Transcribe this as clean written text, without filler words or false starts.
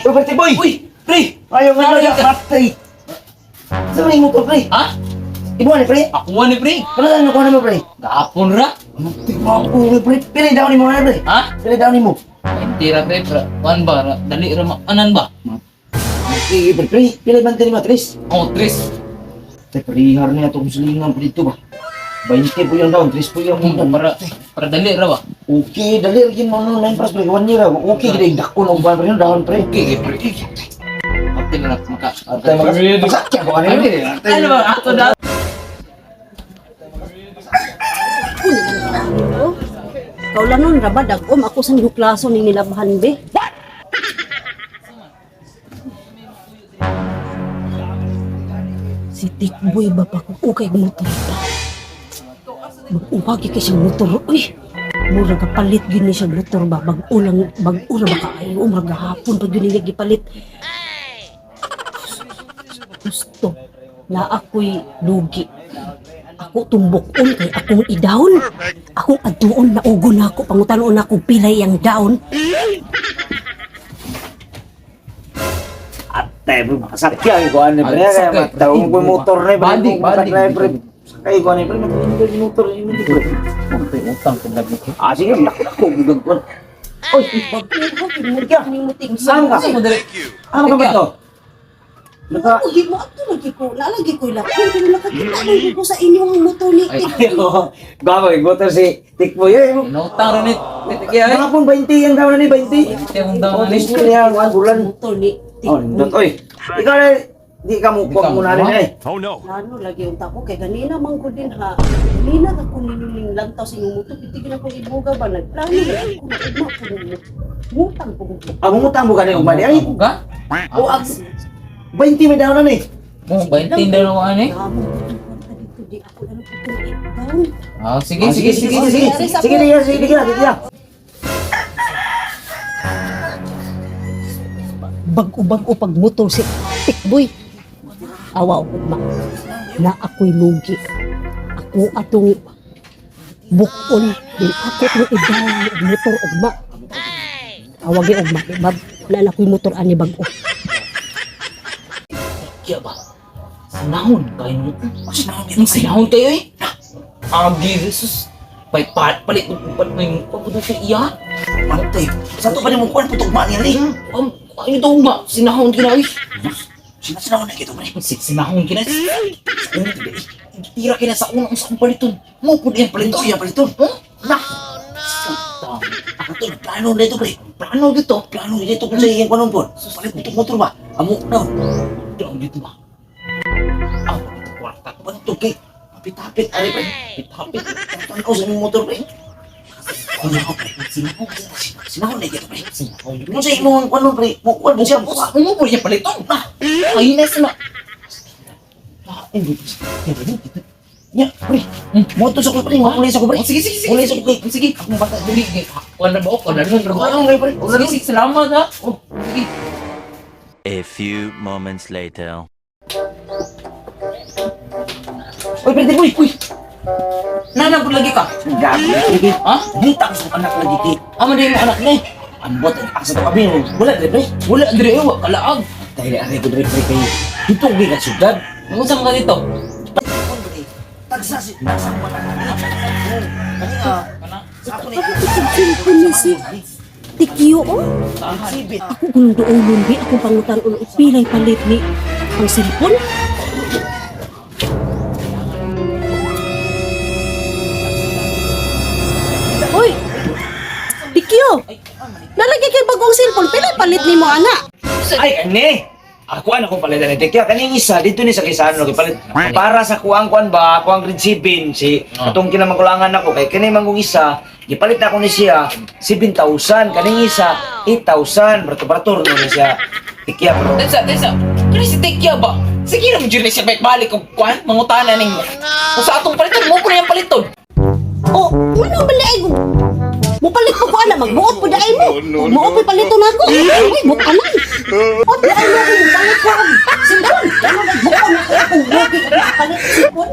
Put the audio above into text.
Uy, Bertie boy! Uy, pre! Ayaw nga Ano na ka? matay! Saan yung motor, pre? Ha? Ibuha ni, pre? Ako ni pre. Pala na kuha mo, pre? Gapon ra. Ako, pre. Pili daw ni mo na, pre. Ha? Pili daw ni mo. Hindi ra pre. Kuan ba? Dali ra anan ba? Sige, pre. Pili bante ni matris. Oh, tres. Tay, parihar niya itong sulingan po dito ba? 20 po yung daw, 3 po yung muna. Para dali ra ba? Okay, dali rin mo nung 9 pras, pre. 1 year, okay, gila, dako ng buwan pa rin, dahon, pre. Okay, pre. Ate na maka. Atay, masakya ko, ano yun? Ano ba? Ako na. Kaulanon ra ba dagom ako sa nuklaso ning nilabahan be. Si Tikboy ba pa ko kay motor pa. Mag-upagi kay siyang motor. Uy, mura ka palit yun ni siyang motor ba? Bag-ulang, bag-ura ba ka ayo? Mura hapon pag yun niya gipalit. Gusto na ako'y lugi. Ako tumbok-on kay akong idahon. Akong aduon na ugon na ako. Pangutanon na akong pilay ang daon. Atay, bro, makasakya ko, ano, pre. Kaya matawag ko yung motor na, pre. Banding. Pre. Sakay ko, ano, pre. Matawag yung motor na, pre. Okay, utang ko dali. Ah, sige, lakak ko, gugag ko. Oy, bagay mo muting Saan ka? Ano dali? Ano ka ba ito? Naka... Ugi mo ato lagi ko. Nalagi ko lang. Kung nakakita lagi ko sa inyong motor ni Ayo, gawa, motor si Tikboy. Inutang ra ni. Titigya. Mga pong 20 yung daw na ni, 20. Yung daw Oh, ni. gusto niya, mga bulan. motor ni Oh, nindot, oy. Ikaw na, di ka mo Di ka muna mo, rin eh. Oh no. Lalo lagi yung tako kay ganina man ko din ha. Ganina ka kung ninuling lantaw sa inyong motor. Pitigil ako ibuga ba. Nagplano na ako na ugma ko mo. Mutang ko mo. Ah, mumutang mo ka na yung mali. Ay, Ga? o, 20 may daw na ni. Mo 20 daw na ani. Amo ko dito di ako lang down. Ah, sige. Ah, sige. Sige, diya. Bag-o pag motor si Tikboy. Awa ugma. Na ako'y lugi. Ako atong bukon din ako ng idaw motor ugma. Awagi ugma. Bab, na ako'y motor ani bag-o. Kaya ba? Sinahon kayo mo. Sinahon kayo eh. Agi, Jesus. Palit mo yung papunta sa iya. Mantay, saan to pa niyo mo kuhan putog man yan eh? Ano daw ba? Sinahon ka na eh. Sinasinaw na kito, pre. Sinahon ka na. Tira ka na sa unang sa paliton. Mo po yan paliton. Ito, yan paliton. Na! Ako to, plano na ito, pre. Plano dito. Plano na ito kung sa iyan panon po. Palit putog motor ba? Amo, daw. Doon dito ba? Ah, ito kwarta. Paano to, kay? Hapit-hapit, ari, pre. Hapit-hapit. Tantan ko sa inyong motor, pre. Sinahon, pre. Sinahon na kito, pre. Sinahon. Kung sa imong panon, pre. Mukuhan mo siya. Mo po yan paliton. Na! Ay, nasa na. Nya, pre. Motor sa ko, pre. Makulis ako, pre. Sige. Kulis ako, pre. Sige, ako bata dili. Wala ba ako? Wala ba Ano ngayon, pre? Sige, salamat ha. Oh, sige. A few moments later. Uy, pre, boy. Uy. Nanang po lagi ka. Gabi, pre. Ha? Butang sa anak lagi, kay. Amo din mo anak ni. Ambot, asa to kami. Wala, pre. Wala dire wa kalaag. Dahil ari ko, pre, kay. Ito, pre, ka syudad. Unsa man ka dito? Tagsasi, nasa mata ka. Kanina, ako ni Ako ni si Tikyo oh. Sibit. Ako gulong doon di ako pangutan ulo pilay palit ni ang cellphone. Hoy! Tikyo! Nalagi kay bagong cellphone, pilay palit ni mo ana. Ay, kani! Ako ano kung palitan ni Tekya. Kaning isa, dito ni sa Kisano, palit. Para sa kuang-kuan ba, kuang grade 7, si atong kinamakulangan ako, kay kani mangong isa, gipalit na ako ni siya, 7,000. Kaning isa, 8,000. Barato-barato no ni siya. Tekya, bro. Desa. Kani si Tekya ba? Sige na mo dyan siya balik kung kuan, mangutana ning mo. Kung sa atong paliton, mo po na yung paliton. Oh, ano ba laay ko? Mupalit ko ana magbuot po dai mo. Mo po palito nako. Uy, mo anan. O dai mo ko palit ko. Sindon. Ano nagbuot na ko kung buot ko palit sipon.